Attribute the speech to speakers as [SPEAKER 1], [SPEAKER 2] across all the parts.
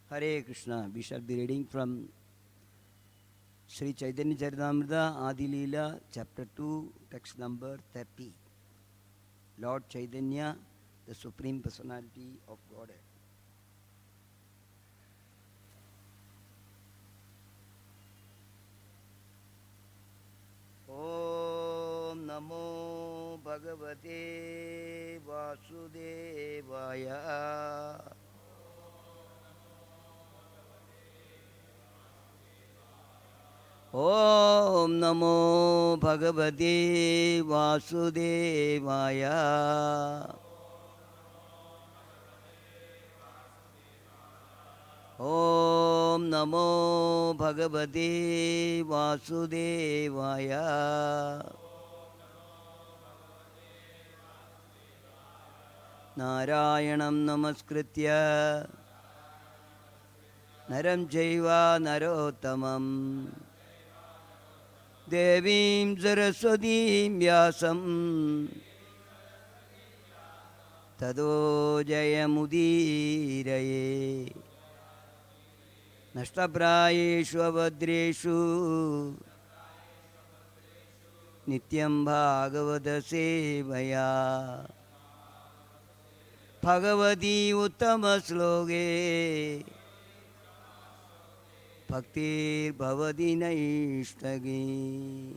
[SPEAKER 1] Hare Krishna. We shall be reading from Sri Chaitanya Charitamrita, Adi-Lila, chapter 2, text number 30. Lord Chaitanya, the Supreme Personality of Godhead. Om Namo Bhagavate Vasudevaya. Om Namo Bhagavate Vasudevaya. Om Namo Bhagavate Vasudevaya. Narayanam Namaskritya Naram Jaiva Narottamam Devim Saraswatim Vyasam Tado Jayamudiraye Nashtaprayeshu Avadreshu Nityam Bhagavata Sevaya Bhagavati Uttama Sloge Bhaktir Bhavati Naishtagi.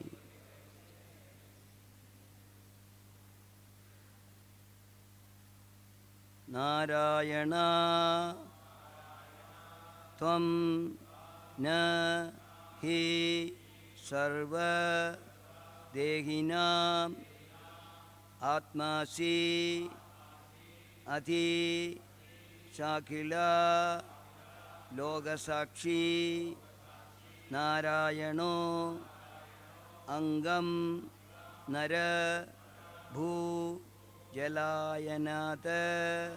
[SPEAKER 1] Narayana Tvam Na Hi Sarva Dehinam Atmasi Ati Shakila Logasakshi Narayano Angam Nara Bhu Jalayanata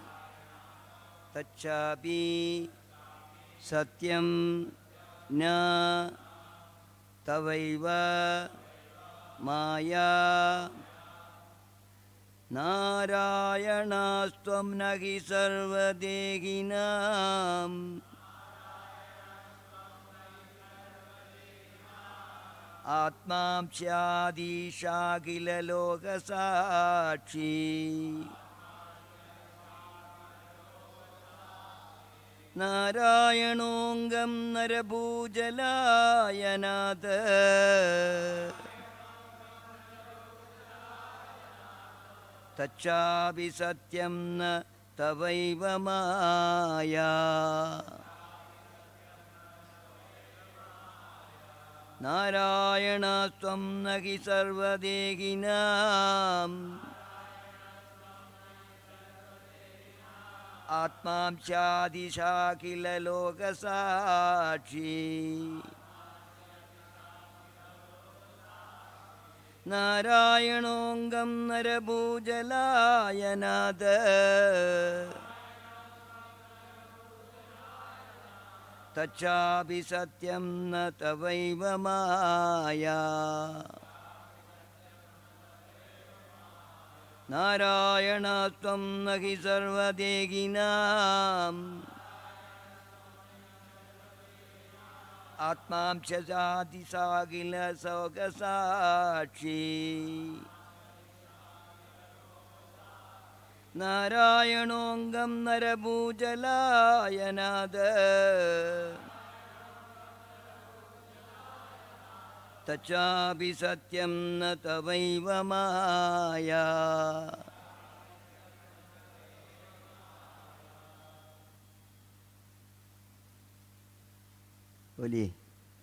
[SPEAKER 1] Tachapi Satyam Na Tavaiva Maya Narayana-stvam nahi sarvadehinam Atmam Chadi Shakila Lokasakshi Narayanongam Narabhujalayanata Tachabi Satyam Na Tavaiva Maya Narayana-stvam nahi sarvadehinam Atmam Chadi Shakila Lokasakshi Narayanongam Narabhujalayanata Tachabi Satyam Na Tavaiva Maya Narayana-stvam nahi sarvadehinam Atmam Chajati Sagila Saukasakshi Narayanongam Narabhujalayanada Tachabi Satyam Na Tavaiva Maya. Holy,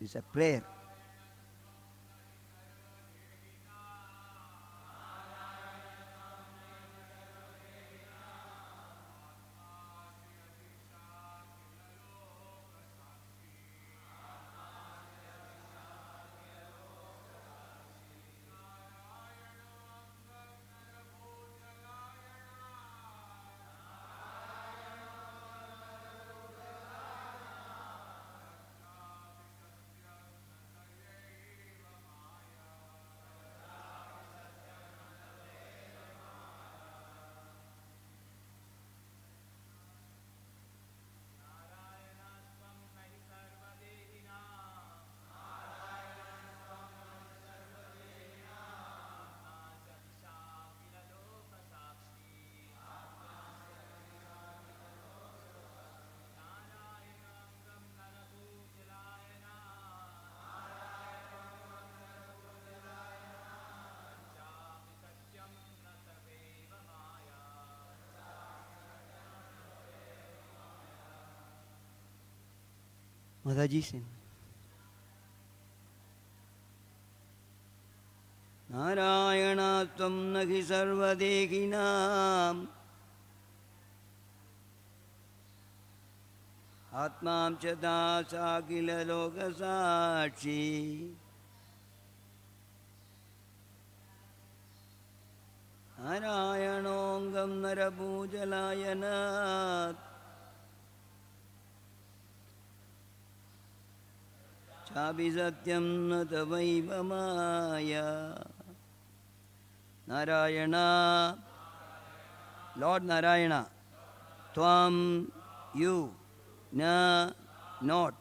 [SPEAKER 1] it's a prayer. Mataji Sin. Narayana Tvam Nahi Sarvadehinam Atmam Chada Sakila Lokasachi Narayanongam Narabhujalayanat Chabi Satyam Natavaiva Maya Narayana, Lord Narayana, Tvam, you, Na, not,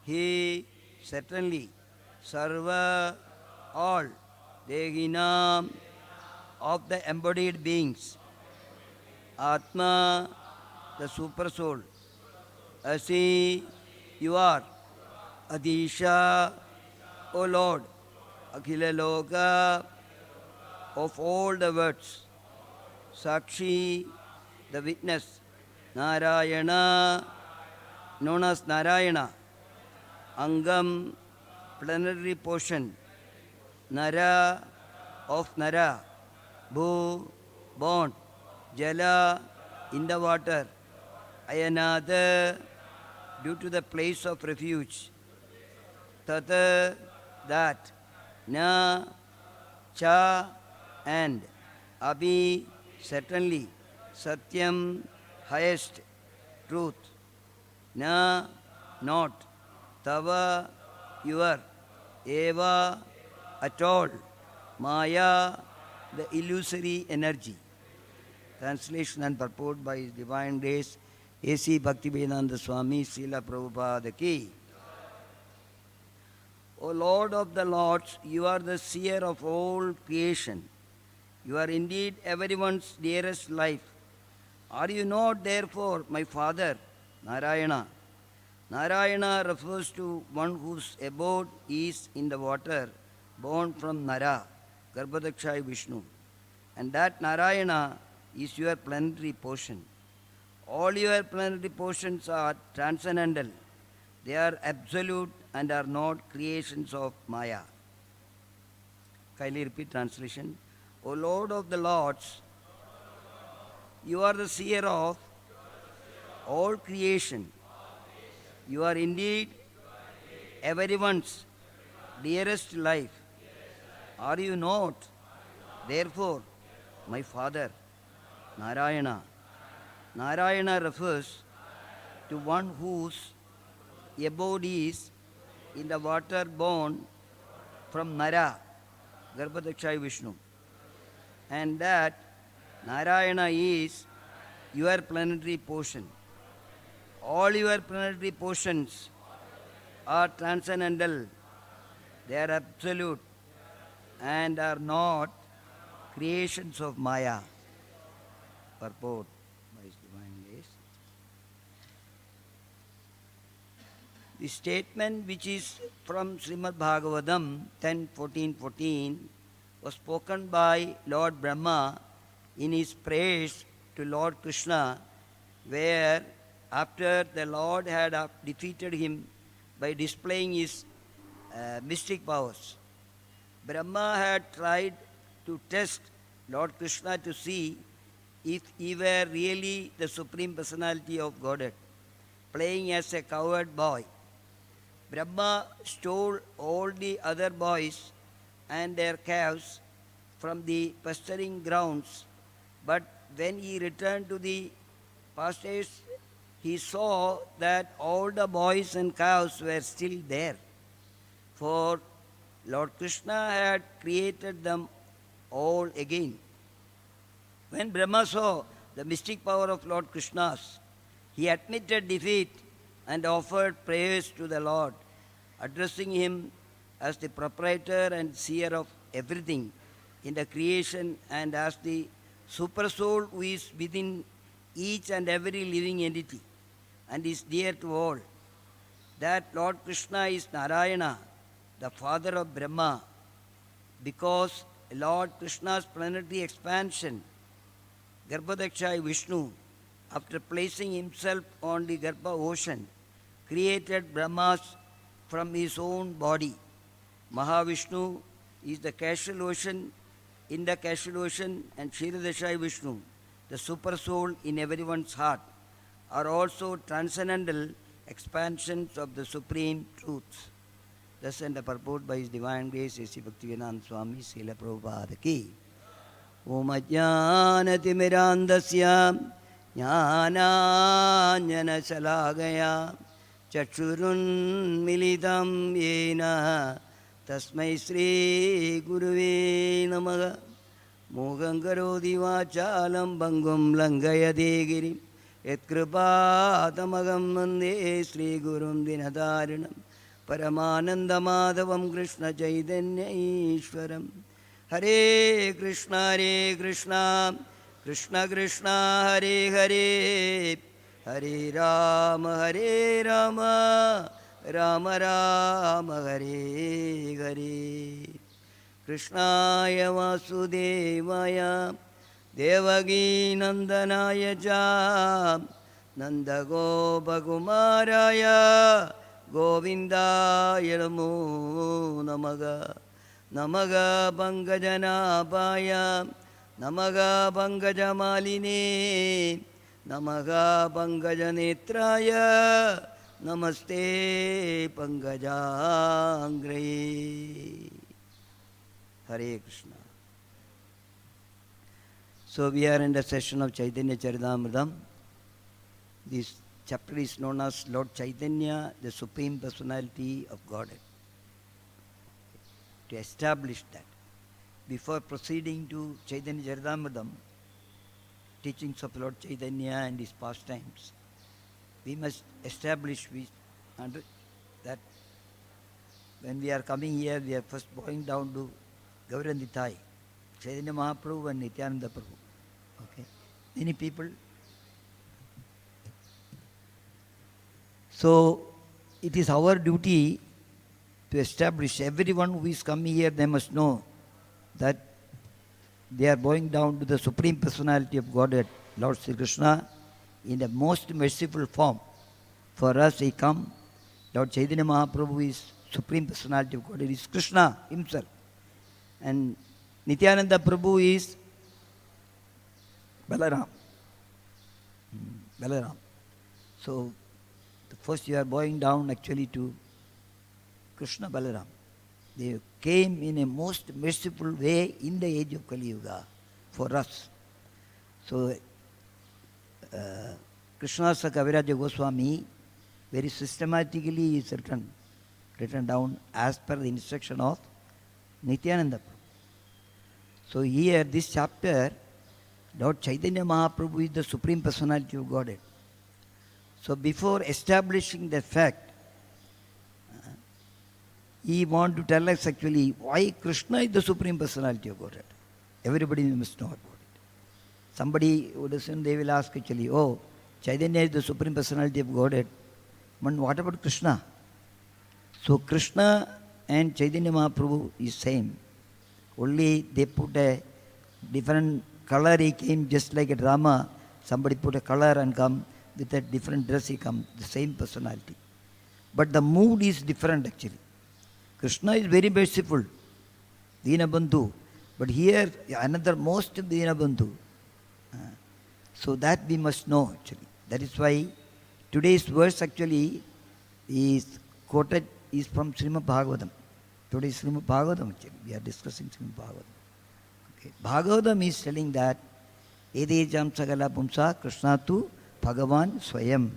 [SPEAKER 1] He, certainly, Sarva, all, Dehinam, of the embodied beings, Atma, the super soul, Asi, you are, Adisha, O Lord, Akhila Loka, of all the words, Sakshi, the witness, Narayana, known as Narayana, Angam, plenary portion, Nara, of Nara, Bhu, born, Jala, in the water, Ayanada, due to the place of refuge, Tata, that, Na, Cha, and Abhi, certainly, Satyam, highest, truth, Na, not, Tava, your, Eva, at all, Maya, the illusory energy. Translation and purport by His Divine Grace, A.C. Bhaktivedanta Swami, Srila Prabhupada Ki. O Lord of the Lords, you are the seer of all creation. You are indeed everyone's dearest life. Are you not therefore my Father, Narayana? Narayana refers to one whose abode is in the water, born from Nara, Garbhodakshaya Vishnu. And that Narayana is your plenary portion. All your plenary portions are transcendental. They are absolute and are not creations of Maya. Kindly repeat translation. O Lord of the Lords, you are the seer of all creation. You are indeed everyone's dearest life. Are you not? Therefore, my Father, Narayana. Narayana refers to one whose abode is in the water born from Nara, Garbhodakshaya Vishnu. And that Narayana is your planetary portion. All your planetary portions are transcendental. They are absolute and are not creations of Maya. Purport by His Divine Grace. The statement, which is from Srimad Bhagavatam 10:14-14, was spoken by Lord Brahma in his praise to Lord Krishna, where after the Lord had defeated him by displaying his mystic powers, Brahma had tried to test Lord Krishna to see if he were really the Supreme Personality of Godhead, playing as a cowherd boy. Brahma stole all the other boys and their calves from the pasturing grounds, but when he returned to the pastures, he saw that all the boys and calves were still there, for Lord Krishna had created them all again. When Brahma saw the mystic power of Lord Krishna's, he admitted defeat and offered praise to the Lord, addressing him as the proprietor and seer of everything in the creation and as the super soul who is within each and every living entity and is dear to all. That Lord Krishna is Narayana, the father of Brahma, because Lord Krishna's planetary expansion, Garbhodakshaya Vishnu, after placing himself on the Garbha ocean, created Brahmas from his own body. Mahavishnu is the causal ocean in the causal ocean, and Kshiradashai Vishnu, the super soul in everyone's heart, are also transcendental expansions of the supreme truths. Thus, and the purport by His Divine Grace, A.C. Bhaktivedanta Swami, Srila Prabhupada Ki. Om Ajnanatimirandasya Jnananjana Salagaya Chakshurun Militam Yena Tasmai Sri Guruve Namaha. Mogam Karoti Vachalam Bangum Langayade Girim Yatkripatamagam Vande Sri Gurum Dinadarinam Paramananda Madhavam Krishna Chaitanya Ishwaram. Hare Krishna, Krishna Krishna, Hare Hare, Hare Rama, Rama Rama, Hare Hare. Krishnaya Vasudevaya, Devagi Nandanaya Cha, Nanda Gopakumaraya, Govindaya Namo Namaga. Namaga Pankajanabhaya, Namaga Pankajamaline, Namaga Pankajanetraya, Namaste Pankajangre. Hare Krishna. So we are in the session of Chaitanya Charitamrita. This chapter is known as Lord Chaitanya, the Supreme Personality of Godhead. To establish that, before proceeding to Chaitanya Charitamrita, teachings of Lord Chaitanya and his pastimes, we must establish that when we are coming here, we are first going down to Gaurandithai, Chaitanya Mahaprabhu and Nityananda Prabhu. Okay, many people. So it is our duty to establish. Everyone who is coming here, they must know that they are going down to the Supreme Personality of Godhead, Lord Sri Krishna, in the most merciful form. For us, He come. Lord Chaitanya Mahaprabhu is Supreme Personality of Godhead, is Krishna Himself. And Nityananda Prabhu is Balaram. Balaram. So, first you are going down actually to Krishna Balaram. They came in a most merciful way in the age of Kali Yuga for us. So, Krishnasa Kaviraja Goswami very systematically is written down as per the instruction of Nityananda Prabhu. So here, this chapter, Lord Chaitanya Mahaprabhu is the Supreme Personality of Godhead. So before establishing that fact, he wants to tell us actually why Krishna is the Supreme Personality of Godhead. Everybody must know about it. Somebody would listen, they will ask actually, oh, Chaitanya is the Supreme Personality of Godhead. But what about Krishna? So Krishna and Chaitanya Mahaprabhu is same. Only they put a different color. He came just like a Rama. Somebody put a color and come with a different dress. He come the same personality, but the mood is different actually. Krishna is very merciful, Dinabandhu, but here another most Dinabandhu. So that we must know actually. That is why today's verse actually is quoted is from Srimad Bhagavatam. Today is Srimad Bhagavatam actually. We are discussing Srimad Bhagavatam. Okay. Bhagavatam is telling that Edejam Sagala Pumsa Krishna tu Bhagavan Swayam.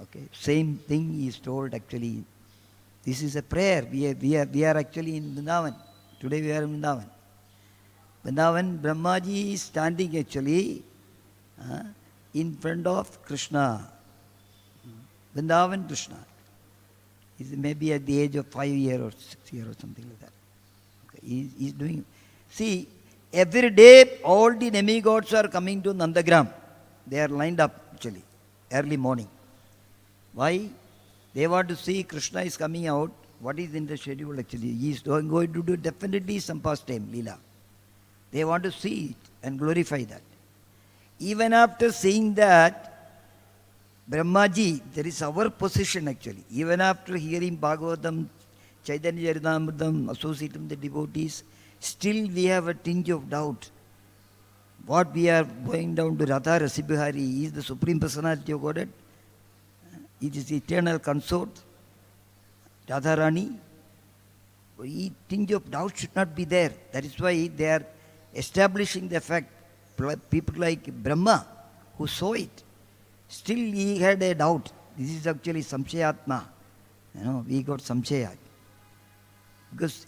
[SPEAKER 1] Okay. Same thing is told actually. This is a prayer. We are actually in Vrindavan. Today we are in Vrindavan. Vrindavan, Brahmaji is standing actually in front of Krishna. Vrindavan Krishna. He's maybe at the age of 5 years or 6 years or something like that. Okay. He's doing. See, every day all the demigods are coming to Nandagram. They are lined up actually, early morning. Why? They want to see Krishna is coming out. What is in the schedule actually? He is going to do definitely some pastime, Leela. They want to see it and glorify that. Even after seeing that, Brahmaji, there is our position actually. Even after hearing Bhagavatam, Chaitanya Charitamrita, associating with the devotees, still we have a tinge of doubt. What we are going down to RadhaRasbihari is the Supreme Personality of Godhead. It is the eternal consort, Radharani. A tinge of doubt should not be there. That is why they are establishing the fact. People like Brahma, who saw it, still he had a doubt. This is actually Samshayatma. We got Samshaya. Because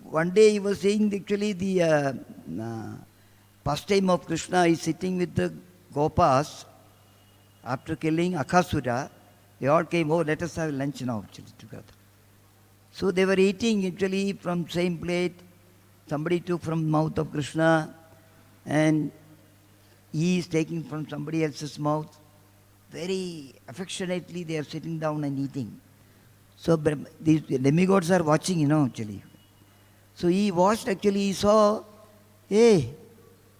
[SPEAKER 1] one day he was saying actually the pastime of Krishna is sitting with the Gopas after killing Akasura. They all came, oh, let us have lunch now actually together. So they were eating actually from same plate. Somebody took from mouth of Krishna and he is taking from somebody else's mouth. Very affectionately they are sitting down and eating. So these demigods are watching, actually. So he watched actually, he saw, hey,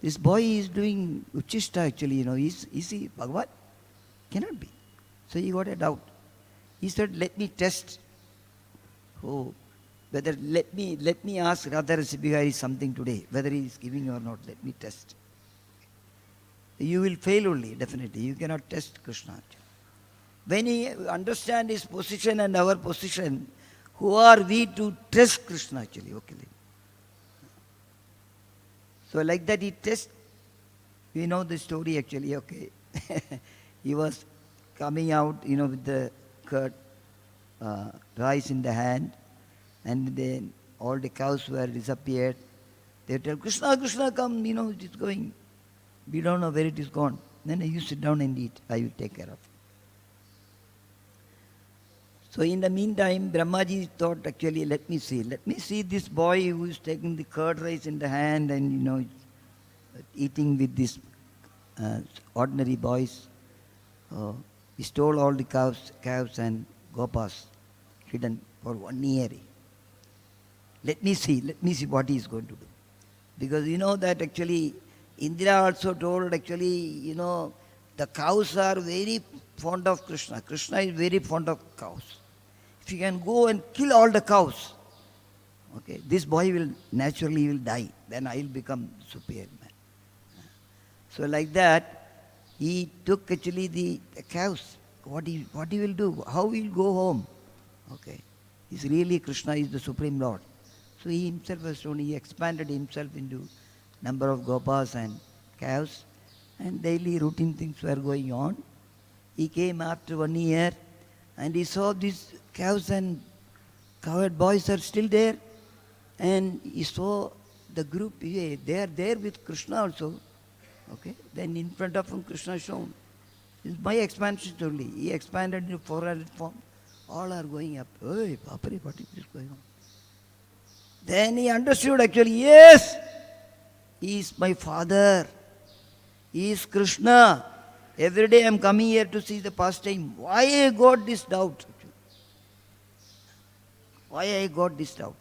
[SPEAKER 1] this boy is doing Uchishta actually, is he Bhagavat? Cannot be. So he got a doubt. He said, let me test. Oh, whether let me ask RadhaRasbihari something today, whether he is giving or not, let me test. You will fail only, definitely. You cannot test Krishna. When he understand his position and our position, who are we to test Krishna actually? Okay. So like that he test. We know the story actually, okay. He was coming out, with the curd, rice in the hand, and then all the cows were disappeared. They tell, Krishna, Krishna, come, it is going. We don't know where it is gone. Then you sit down and eat. I will take care of it. So in the meantime, Brahmaji thought actually, let me see this boy who is taking the curd rice in the hand and, eating with these ordinary boys. He stole all the cows and gopas, hidden for 1 year. Let me see what he is going to do. Because that actually, Indra also told actually, the cows are very fond of Krishna. Krishna is very fond of cows. If you can go and kill all the cows, okay, this boy will naturally die. Then I will become superior man. So like that, he took actually the cows. What he will do? How he will go home? Okay, is really Krishna is the Supreme Lord. So he himself was shown. He expanded himself into number of gopas and cows, and daily routine things were going on. He came after 1 year, and he saw these cows and cowherd boys are still there, and he saw the group. They are there with Krishna also. Okay, then in front of him Krishna shown. This is my expansion only. He expanded into 400 form. All are going up. Hey, Papari, what is this going on? Then he understood actually, yes, he is my father. He is Krishna. Every day I am coming here to see the pastime. Why I got this doubt? Why I got this doubt?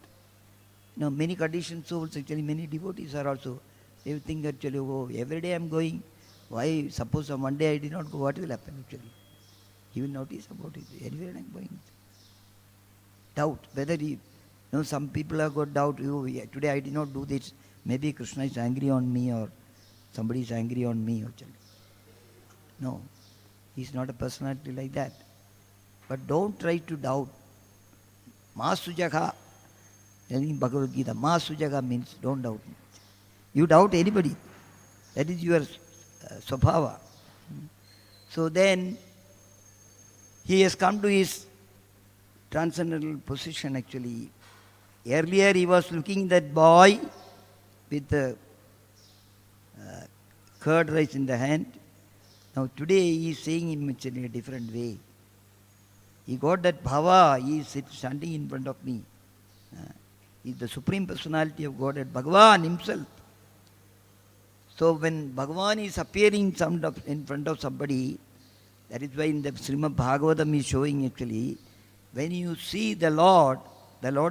[SPEAKER 1] Many conditioned souls actually, many devotees are also, they think actually, oh, every day I am going. Why? Suppose on one day I did not go, what will happen actually? He will notice about it. Anywhere I am going. Doubt. Whether he, some people have got doubt, oh, yeah, today I did not do this. Maybe Krishna is angry on me or somebody is angry on me actually. No, he is not a personality like that. But don't try to doubt. Ma sujaga. In Bhagavad-gita, ma sujaga means don't doubt me. You doubt anybody. That is your swabhava. So then, he has come to his transcendental position actually. Earlier he was looking that boy with the curd rice in the hand. Now today he is seeing him in a different way. He got that bhava, he is standing in front of me. He is the Supreme Personality of Godhead, Bhagavan himself. So when Bhagavan is appearing in front of somebody, that is why in the Srimad Bhagavatam is showing actually, when you see the Lord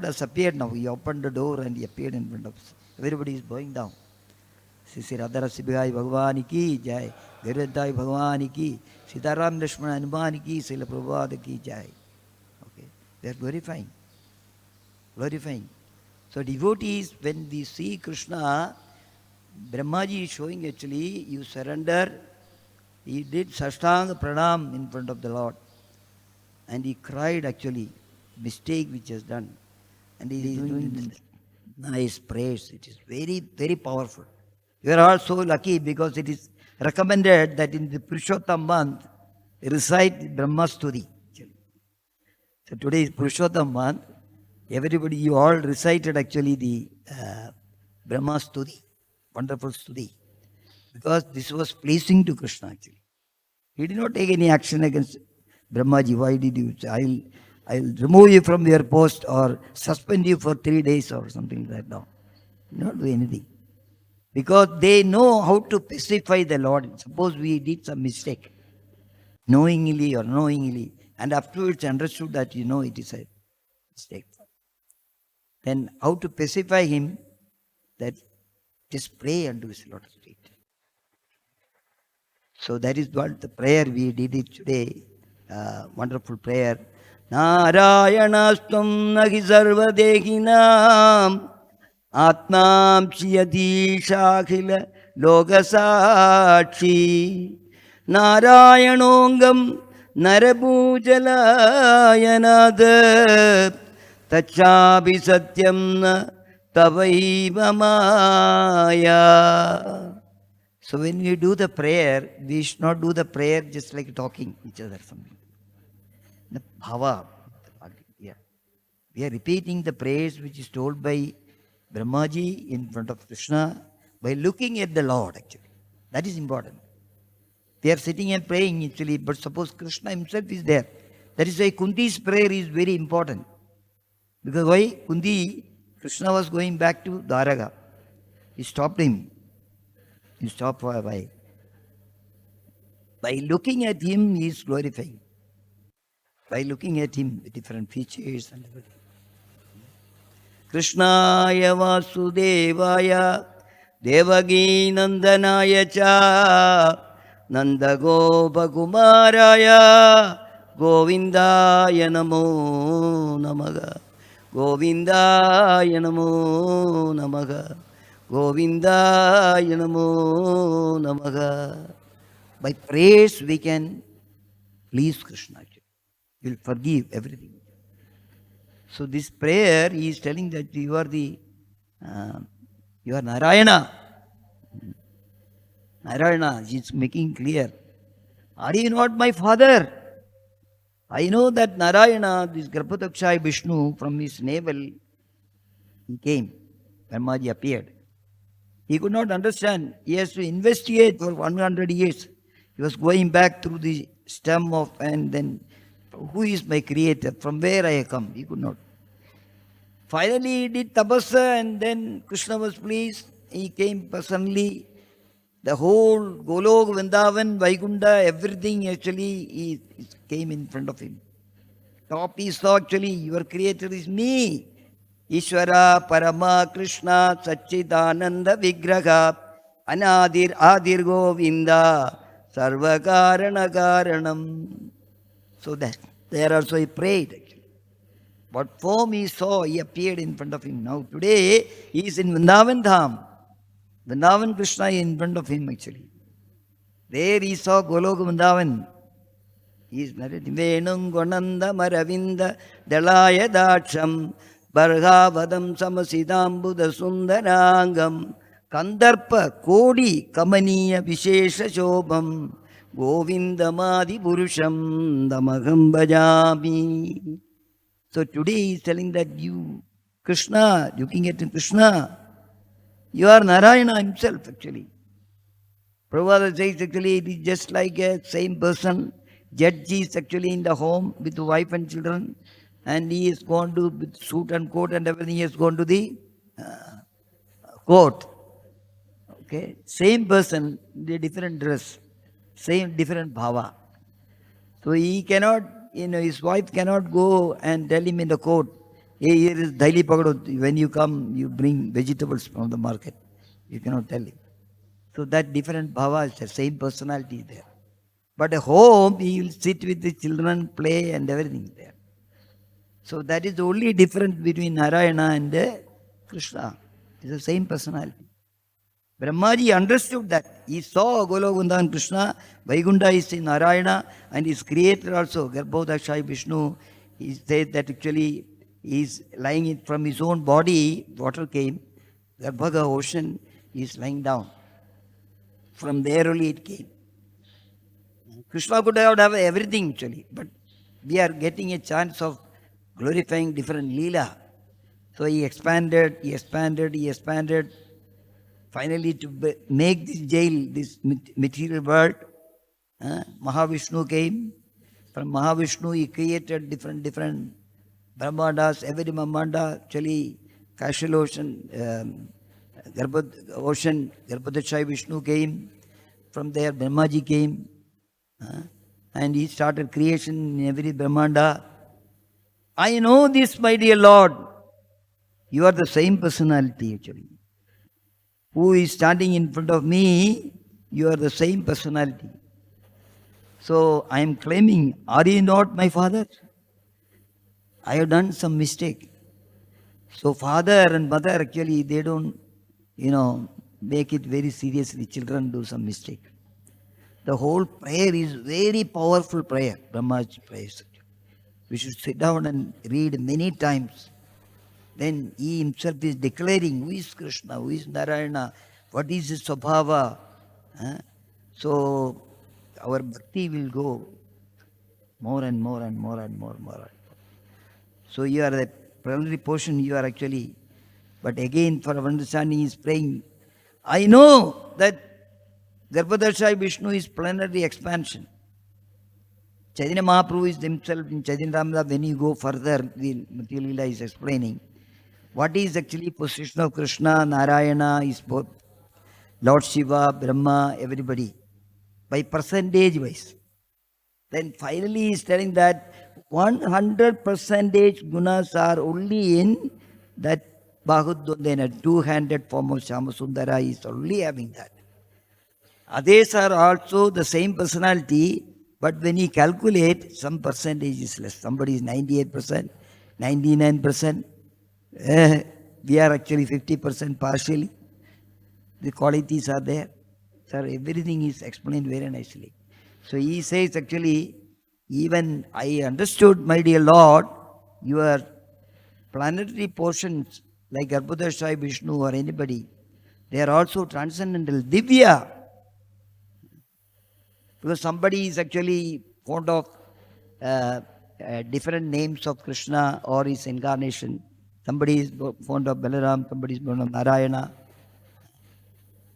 [SPEAKER 1] has appeared now. He opened the door and he appeared in front of us. Everybody is bowing down. SriSriRadhaRasbihari Bhagavani ki jai. Garuddai Bhagavani ki. Sitaram Lakshmana Hanumani ki. Srila Prabhupada ki jai. Okay. They are glorifying. Glorifying. So devotees, when we see Krishna, Brahmaji is showing actually, you surrender. He did Sashtanga Pranam in front of the Lord. And he cried actually, mistake which has done. And he is doing nice praise. It is very, very powerful. You are all so lucky because it is recommended that in the Purushottam month, recite Brahma Stuti. So today is Purushottam month. Everybody, you all recited actually the Brahma Stuti, wonderful Stuti. Because this was pleasing to Krishna actually. He did not take any action against Brahmaji. Why did you say, I'll remove you from your post or suspend you for 3 days or something like that? No. He did not do anything. Because they know how to pacify the Lord. Suppose we did some mistake, knowingly or unknowingly, and afterwards understood that it is a mistake. Then how to pacify him? That just pray unto his lotus feet. So that is what the prayer we did it today. Wonderful prayer. Narayanastam nahi sarva dehinam Atmam Shiyati Shakhila Logasakshi Narayanongam Narabhujalayanad Tachabi Satyam Tavaiva Maya. So when we do the prayer, we should not do the prayer just like talking each other something. The bhava. Yeah. We are repeating the prayers which is told by Brahmaji in front of Krishna by looking at the Lord actually. That is important. We are sitting and praying actually, but suppose Krishna himself is there. That is why Kunti's prayer is very important. Because why? Krishna was going back to Dwaraka. He stopped him. He stopped for a while. By looking at him, he is glorifying. By looking at him with different features and everything. Krishnaya Vasudevaya Devagi Nandanaya Cha Nandagopakumaraya Govindaya Namo Namaga Govindaya Namo Namaga Govindaya Namo Namaga. By praise we can please Krishna. He will forgive everything. So this prayer, he is telling that you are Narayana. Narayana, he is making clear. Are you not my father? I know that Narayana, this Garbhodakshay Vishnu, from his navel, he came. Brahmaji appeared. He could not understand. He has to investigate for 100 years. He was going back through the stem of, and then, who is my creator? From where I have come? He could not. Finally, he did tapasya, and then Krishna was pleased. He came personally. The whole Golok, Vrindavan, Vaikunta, everything actually he came in front of him. Top he saw actually, your creator is me. Ishvara, Parama, Krishna, Satchidananda, Vigraha, Anadir, Adir Govinda, Sarvakarana Karanam. So that there also he prayed actually. What form he saw, he appeared in front of him. Now today, he is in Vrindavan Dham. Vrindavan Krishna is in front of him actually. There he saw Golok Vrindavan. He is narrating. Venum Gonanda Maravinda Dalaya Dacham Bhargavadam Samasidam Buddha Sundarangam Kandarpa Kodi Kamaniya Vishesha Shobham Govindamadi Purusham Damagam Bhajami. So today he is telling that you, Krishna, looking at Krishna, you are Narayana himself actually. Prabhupada says actually it is just like a same person. Judge is actually in the home with wife and children, and he is gone to with suit and coat and everything. He has gone to the court. Okay, same person, the different dress, same different bhava. So he cannot, his wife cannot go and tell him in the court, hey, here is daily pagado. When you come, you bring vegetables from the market. You cannot tell him. So that different bhava is the same personality there. But at home, he will sit with the children, play and everything there. So that is the only difference between Narayana and Krishna. It's the same personality. Brahmaji understood that. He saw Golokunda and Krishna, Vaikuntha is in Narayana, and his creator also, Garbhodakshai Vishnu. He said that actually he is lying from his own body, water came, Garbhaga ocean, he is lying down. From there only it came. Krishna could have everything actually, but we are getting a chance of glorifying different Leela. So he expanded. Finally, to make this jail, this material world, Mahavishnu came. From Mahavishnu, he created different Brahmandas. Every Brahmanda, actually, Kashal ocean, Garbhodakshai Vishnu came. From there, Brahmaji came. And he started creation in every Brahmanda. I know this, my dear Lord. You are the same personality, actually. Who is standing in front of me, you are the same personality. So I am claiming, are you not my father? I have done some mistake. So father and mother actually, they don't, make it very seriously. Children do some mistake. The whole prayer is very powerful prayer, Brahmaji prayers. We should sit down and read many times. Then he himself is declaring who is Krishna, who is Narayana, what is his Swabhava. So our bhakti will go more and more and more and more and more. So you are the preliminary portion, you are actually, but again for our understanding he is praying. I know that Garbhodakshai Vishnu is plenary expansion. Chaitanya Mahaprabhu is himself in Charitamrita. When you go further, the Adi-Lila is explaining what is actually position of Krishna, Narayana, is both Lord Shiva, Brahma, everybody, by percentage wise. Then finally he is telling that 100% gunas are only in that Bahudodena, two-handed form of Shyamasundara is only having that. Others are also the same personality, but when you calculate, some percentage is less. Somebody is 98%, 99%. We are actually 50% partially. The qualities are there. Sir, everything is explained very nicely. So he says actually, even I understood, my dear Lord, your planetary portions like Garbhodakshai Vishnu or anybody, they are also transcendental, Divya. Because somebody is actually fond of different names of Krishna or his incarnation. Somebody is fond of Balaram, somebody is fond of Narayana.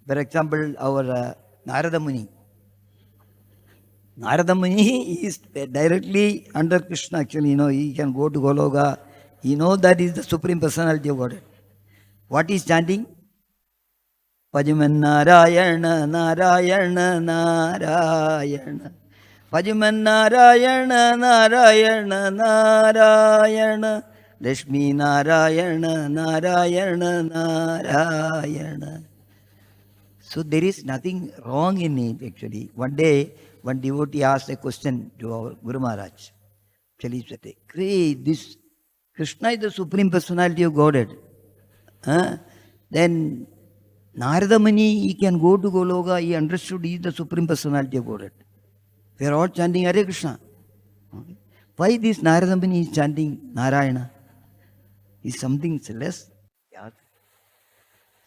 [SPEAKER 1] For example, our Narada Muni. Narada Muni is directly under Krishna actually. He can go to Goloka. He knows that is the Supreme Personality of Godhead. What is chanting? Pajaman Narayana, Narayana, Narayana. Pajaman Narayana, Narayana, Narayana. Lakshmi Narayana, Narayana, Narayana. So there is nothing wrong in it actually. One day, one devotee asked a question to our Guru Maharaj. Actually, he said, great, this Krishna is the Supreme Personality of Godhead. Then Narada Muni, he can go to Goloka, he understood he is the Supreme Personality of Godhead. We are all chanting Hare Krishna. Why this Narada Muni is chanting Narayana? Is something less? Yeah.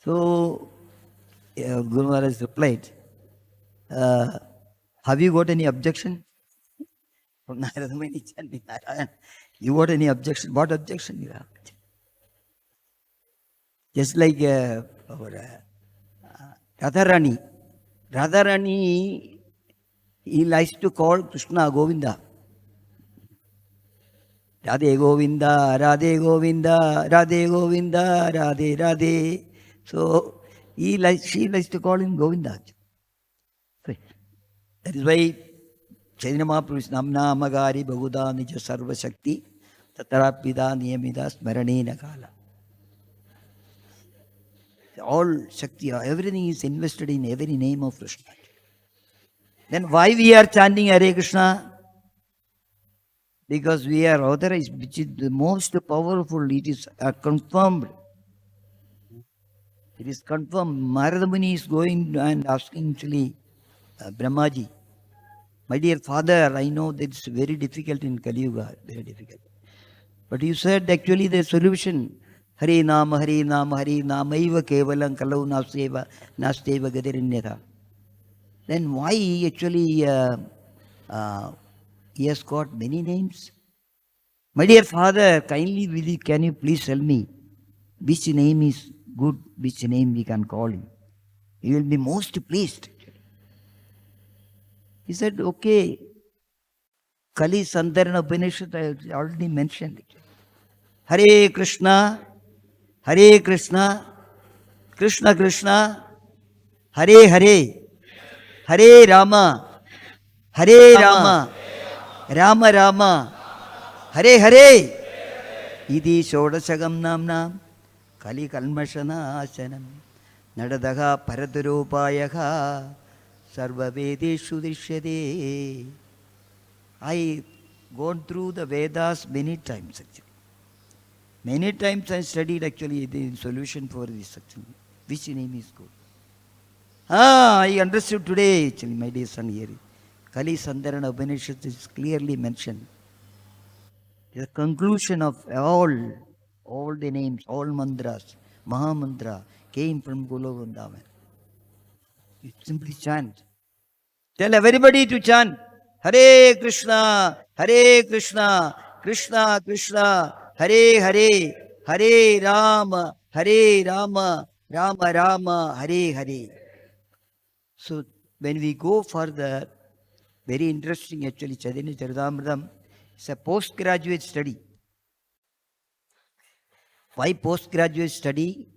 [SPEAKER 1] So, Guru Maharaj replied, have you got any objection? From Narada Muni chanting Narayana. You got any objection? What objection you have? Just like our Radharani. Radharani, he likes to call Krishna Govinda. Radhe Govinda, Radhe Govinda, Radhe Govinda, Radhe Radhe. So she likes to call him Govinda. That is why Chaitanya Mahaprabhu is Namna Magari Bhaguda Nija Sarva Shakti Tatarapida Niyamida Smaranena Kala.
[SPEAKER 2] All Shakti, everything is invested in every name of Krishna. Then why we are chanting Hare Krishna? Because we are authorized, which is the most powerful. It is confirmed. It is confirmed. Narada Muni is going and asking actually Brahmaji, my dear father, I know that it's very difficult in Kali Yuga, very difficult. But you said actually the solution, Hare Nama, Hare Nama, Hare Nama, Eva Kevalam Kalau Nasteva Gadirinyata. Then why actually he has got many names? My dear father, kindly can you please tell me which name is good, which name we can call him? He will be most pleased. He said, okay, Kali Sandharana Upanishad I already mentioned it. Hare Krishna, Hare Krishna, Krishna Krishna, Hare Hare, Hare Rama, Hare Rama, Rama Rama, Hare Hare. Idi Shodashagam Namnam, Kali Kalmashana Asanam, Nadadaha Paraturupayaha, Sarva Vedeshu Dishyade. I gone through the Vedas many times actually. Many times I studied actually the solution for this actually. Which name is good? I understood today actually, my dear son here. Kali Sandharana Upanishad is clearly mentioned. The conclusion of all the names, all mantras, Mahamantra came from Golo Vrindavan. You simply chant. Tell everybody to chant. Hare Krishna, Hare Krishna, Krishna Krishna, Hare Hare, Hare Rama, Hare Rama, Rama Rama, Hare Hare. So when we go further, very interesting actually, Chaitanya Charitamrita is a postgraduate study. Why postgraduate study?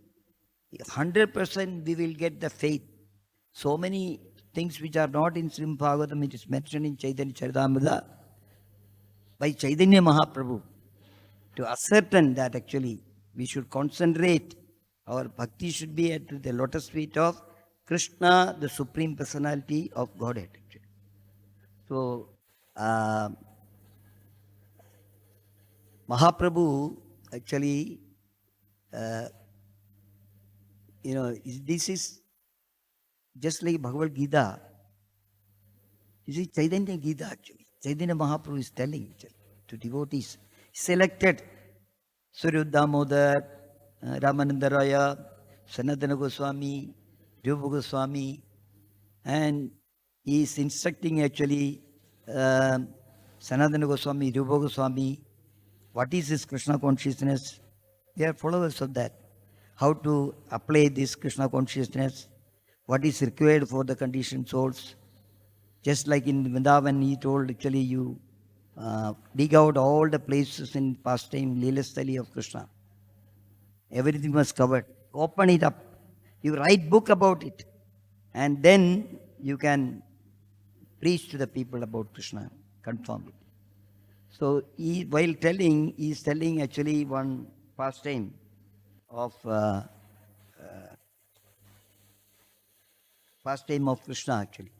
[SPEAKER 2] 100% we will get the faith. So many things which are not in Srimad Bhagavatam, it is mentioned in Chaitanya Charitamrita by Chaitanya Mahaprabhu to ascertain that actually we should concentrate, our bhakti should be at the lotus feet of Krishna, the Supreme Personality of Godhead. So, Mahaprabhu actually, this is just like Bhagavad-gita. You see, Chaitanya Gita actually. Chaitanya Mahaprabhu is telling to devotees. Selected Surya Damodar, Ramananda Raya, Sanatana Goswami, Rupa Goswami, and he is instructing actually Sanatana Goswami, Rupa Goswami, what is this Krishna consciousness? They are followers of that. How to apply this Krishna consciousness, what is required for the conditioned souls. Just like in Vrindavan, he told actually you dig out all the places in pastime, Leelastali of Krishna. Everything was covered. Open it up. You write book about it. And then you can preach to the people about Krishna. Confirm it. So while telling, he is telling actually one pastime of Krishna actually.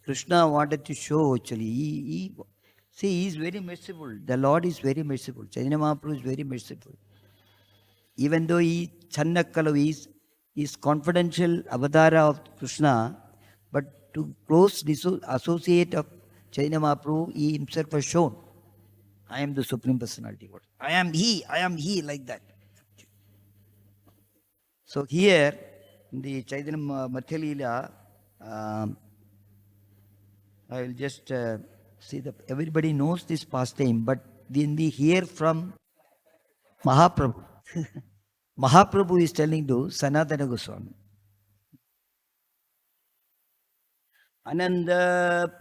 [SPEAKER 2] Krishna wanted to show actually, he is very merciful. The Lord is very merciful. Chaitanya Mahaprabhu is very merciful. Even though Channakkalavi is confidential avatara of Krishna, but to close associate of Chaitanya Mahaprabhu, he himself has shown, I am the Supreme Personality. I am he, like that. So here, in the Chaitanya Adi-Lila, I will just see that everybody knows this pastime, but when we hear from Mahaprabhu, Mahaprabhu is telling to Sanatana Goswami, Ananda,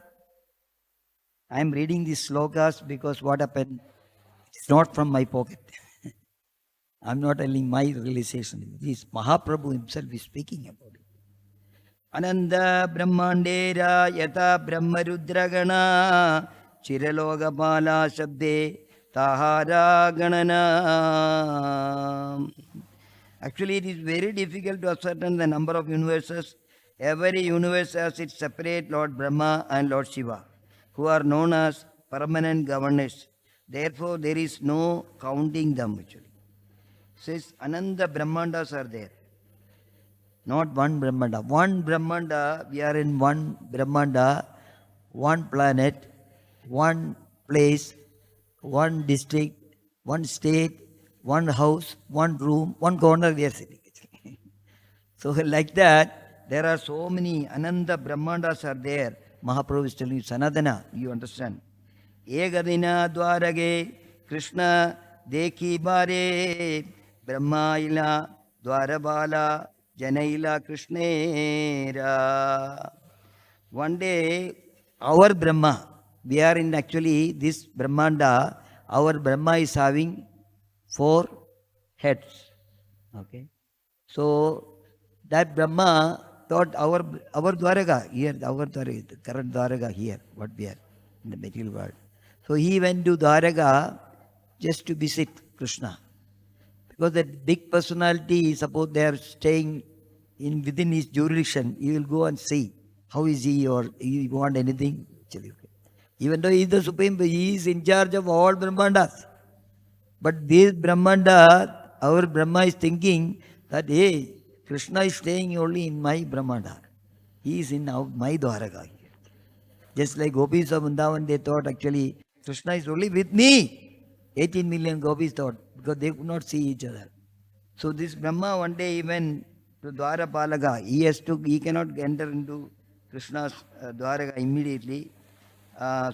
[SPEAKER 2] I am reading these slokas because what happened, it's not from my pocket. I'm not telling my realization. This Mahaprabhu himself is speaking about it. Ananda Brahmandera Yata Brahmarudragana Chiralogapala Shabde Tahara Ganana Actually, it is very difficult to ascertain the number of universes. Every universe has its separate Lord Brahma and Lord Shiva, who are known as permanent governors. Therefore, there is no counting them actually. Says Ananda Brahmandas are there. Not one Brahmanda. One Brahmanda, we are in one Brahmanda, one planet, one place, one district, one state, one house, one room, one corner we are sitting. So like that, there are so many Ananda Brahmandas are there. Mahaprabhu is telling you, Sanatana, you understand. Egadina Dwarage, Krishna, Deki Bare, Brahmaila, Dwarabala, Janaila Krishnera. One day, our Brahma, we are in actually this Brahmanda, our Brahma is having 4 heads. Okay. So, that Brahma thought our Dwaraga, here, our Dwaraga, the current Dwaraga here, what we are in the material world. So, he went to Dwaraga just to visit Krishna. Because that big personality, suppose they are staying within his jurisdiction, you will go and see how is he or you want anything. Even though he is the supreme, he is in charge of all Brahmandas. But this Brahmanda, our Brahma is thinking that, hey, Krishna is staying only in my Brahmanda. He is in my Dwaraga. Just like gopis of Vrindavan, they thought actually Krishna is only with me. 18 million gopis thought, because they could not see each other. So this Brahma one day he went to Dwarapalaga. He cannot enter into Krishna's Dwaraga immediately.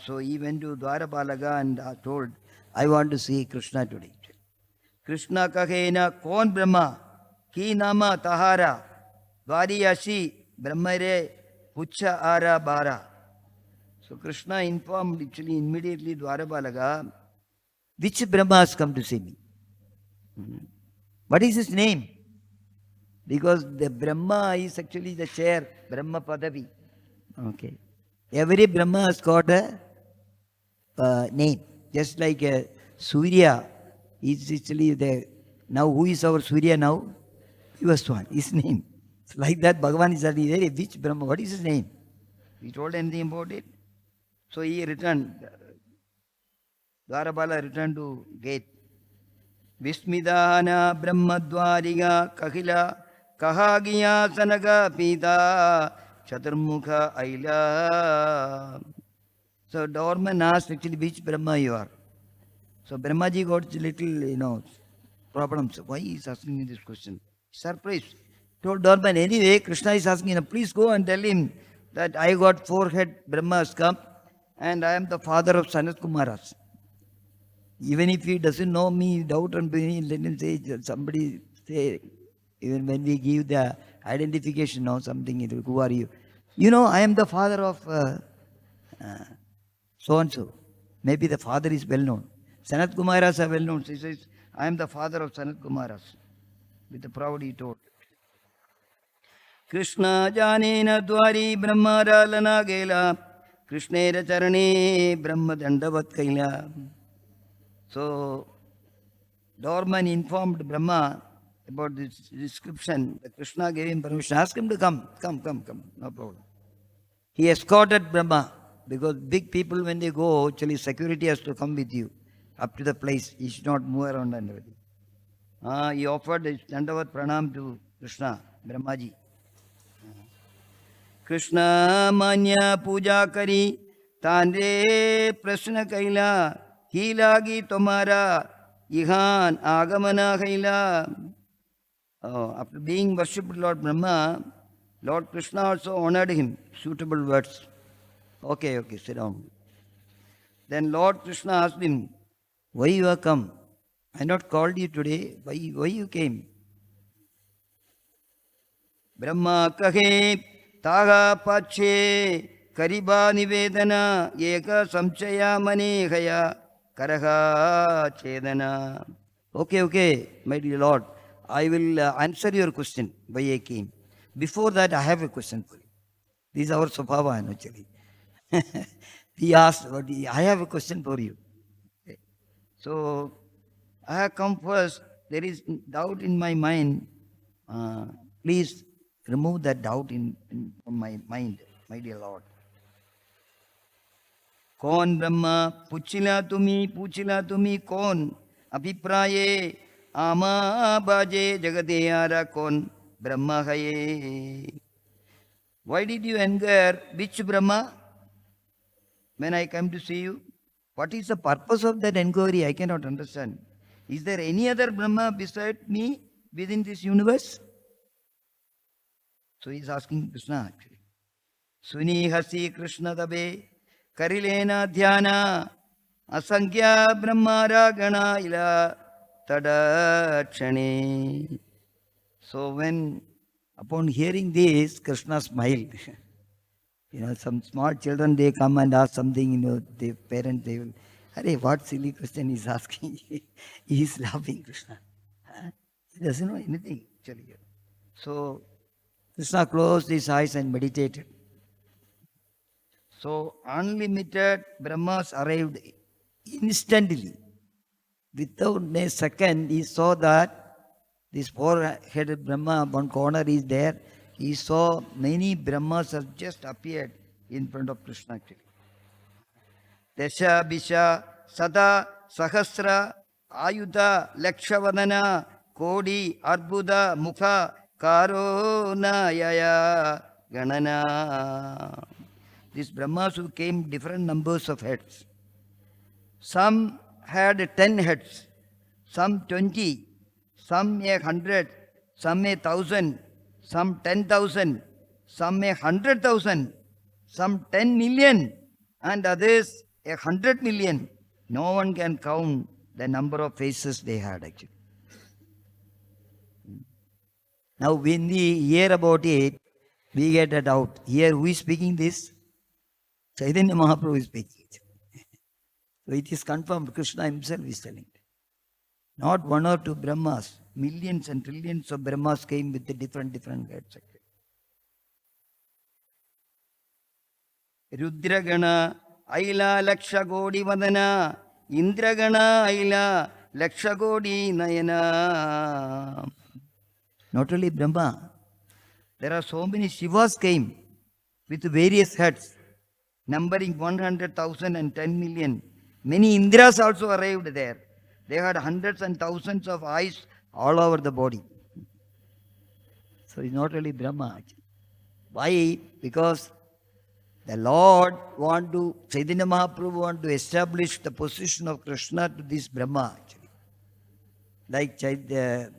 [SPEAKER 2] So he went to Dwarapalaga and told, I want to see Krishna today. Krishna kahena kon Brahma ki nama tahara Dwariyashi Brahmare Pucha ara bara. So Krishna informed actually immediately Dwarapalaga, which Brahma has come to see me? What is his name? Because the Brahma is actually the chair, Brahma Padavi. Okay. Every Brahma has got a name. Just like Surya is actually the, now who is our Surya now? Vivaswan, his name. So like that, Bhagavan is already there. Which Brahma? What is his name? We told anything about it. So he returned. Dwarapala returned to gate. Vismidana Brahmadwariga Kahila Kahagiya Sanaga Pita Chaturmukha Aila. So Dorman asked actually which Brahma you are. So Brahmaji got a little, problems. Why he is asking me this question? Surprised. Told Dorman, anyway, Krishna is asking, please go and tell him that I got 4-head Brahmas come and I am the father of Sanat Kumaras. Even if he doesn't know me, doubt and pain, let him say, somebody say, even when we give the identification or something, who are you? I am the father of so-and-so. Maybe the father is well known. Sanat Kumaras are well known. He says, I am the father of Sanat Kumaras. With the proud he told. Krishna janena dwari brahmara lana gela Krishnera charane brahma dandavat kaila. So, Dorman informed Brahma about this description. Krishna gave him permission. Ask him to come. Come. No problem. He escorted Brahma because big people, when they go, actually security has to come with you up to the place. He should not move around and everything. He offered his Dandavat Pranam to Krishna, Brahmaji. Krishna Manya Puja Kari Tande Prasna Kaila Hilagi Tomara Ihan Agamana Kaila. After being worshipped Lord Brahma, Lord Krishna also honored him. Suitable words. Okay, sit down. Then Lord Krishna asked him, why you have come? I not called you today. Why you came? Brahma kahe taga pache kariba nivedana eka samchaya manehaya karaha chedana. Okay, my dear Lord. I will answer your question, why I came. Before that, I have a question for you. This is our Swabhava, actually. He asked, I have a question for you. Okay. So, I have come first. There is doubt in my mind Please remove that doubt from my mind, my dear Lord. कौन ब्रह्मा पूछिला तुम्ही कौन अभिप्राये आमा बाजे जगदे आरा कौन ब्रह्मा है. Why did you anger which Brahma when I come to see you? What is the purpose of that inquiry? I cannot understand. Is there any other Brahma beside me within this universe? So he is asking Krishna actually. Suni hasi Krishna tabe karilena dhyana asankhya brahmara gana ila tadakshane. So when upon hearing this, Krishna smiled. Some small children, they come and ask something, their parents, they will, Hare, what silly question is asking? He is laughing, Krishna. He doesn't know anything, actually. So, Krishna closed his eyes and meditated. So, unlimited Brahmas arrived instantly. Without a second, he saw that this four-headed Brahma, one corner is there. He saw many Brahmas have just appeared in front of Krishna actually. Dasha, Bisha, Sada, Sahasra, Ayuda, Lakshavadana, Kodi, Arbuda, Mukha, Karona, Yaya, Ganana. These Brahmas who came different numbers of heads. Some had 10 heads, some 20, some 100, some 1,000, some 10,000, some 100,000, some 10 million, and others 100 million. No one can count the number of faces they had actually. Now when we hear about it, we get a doubt. Here who is speaking this? Chaitanya Mahaprabhu is speaking it. So it is confirmed, Krishna himself is telling it. Not one or two Brahmas, millions and trillions of Brahmas came with the different heads. Rudragana, Aila, Lakshagodi Vadana, Indragana, Aila, Lakshagodi Nayana. Not only Brahma, there are so many Shivas came with various heads, numbering 100,000 and 10 million. Many Indras also arrived there. They had hundreds and thousands of eyes all over the body. So it's not really Brahma. Why? Because the Lord Chaitanya Mahaprabhu want to establish the position of Krishna to this Brahma actually. Like Chaitanya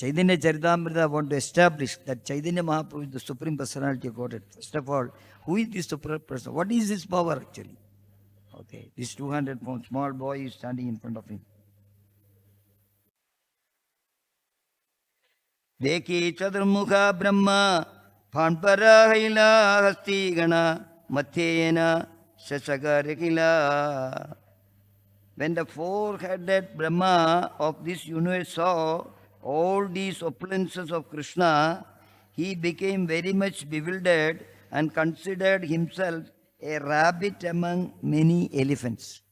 [SPEAKER 2] Charitamrita want to establish that Chaitanya Mahaprabhu is the Supreme Personality of Godhead. First of all, who is this Supreme Person? What is his power actually? Okay, this 200-pound small boy is standing in front of him. Deki Chadurmukha Brahma Phanpara Haila Hasti Gana Mathena Shasagarakila. When the four-headed Brahma of this universe saw all these opulences of Krishna, he became very much bewildered and considered himself a rabbit among many elephants.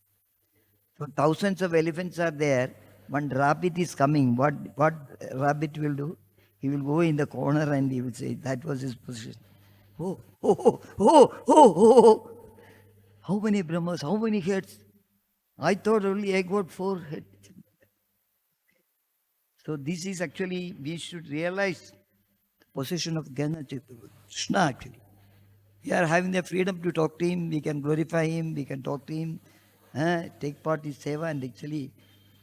[SPEAKER 2] So thousands of elephants are there. One rabbit is coming. What rabbit will do? He will go in the corner and he will say, that was his position. Oh. How many Brahmas? How many heads? I thought only I got 4 heads. So this is actually, we should realize the position of Krishna actually. We are having the freedom to talk to him, we can glorify him, we can talk to him, take part in seva, and actually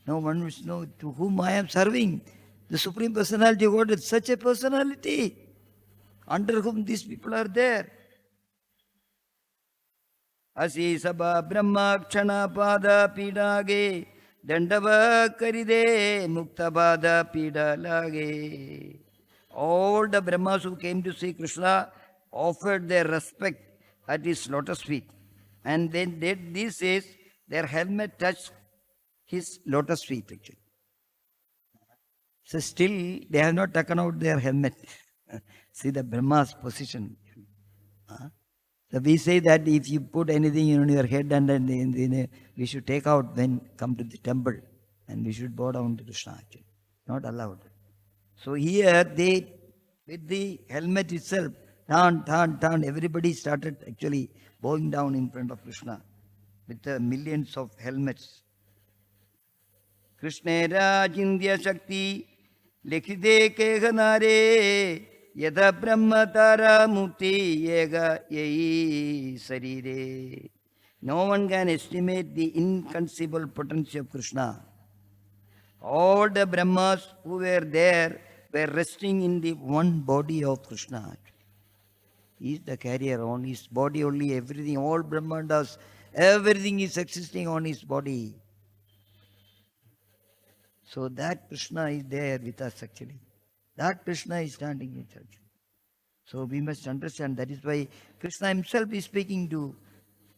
[SPEAKER 2] no one will know to whom I am serving. The Supreme Personality of God is such a personality under whom these people are there. Asi sabha brahma kshana pada pidage dandava karide mukta pada pida lage. All the Brahmas who came to see Krishna offered their respect at his lotus feet. And then this is their helmet touched his lotus feet actually. So still they have not taken out their helmet. See the Brahma's position. So we say that if you put anything on your head and then we should take out when come to the temple and we should bow down to Krishna actually. not allowed. So here they, with the helmet itself, turn, everybody started actually bowing down in front of Krishna with the millions of helmets. Krishnera Jindya Shakti Likhide Kehanare Yada Brahma Tara Mukti Yega Yei Sarire. No one can estimate the inconceivable potential of Krishna. All the Brahmas who were there were resting in the one body of Krishna. He is the carrier on his body only, everything, all Brahmandas, everything is existing on his body. So that Krishna is there with us actually. That Krishna is standing in church. So we must understand, that is why Krishna himself is speaking to,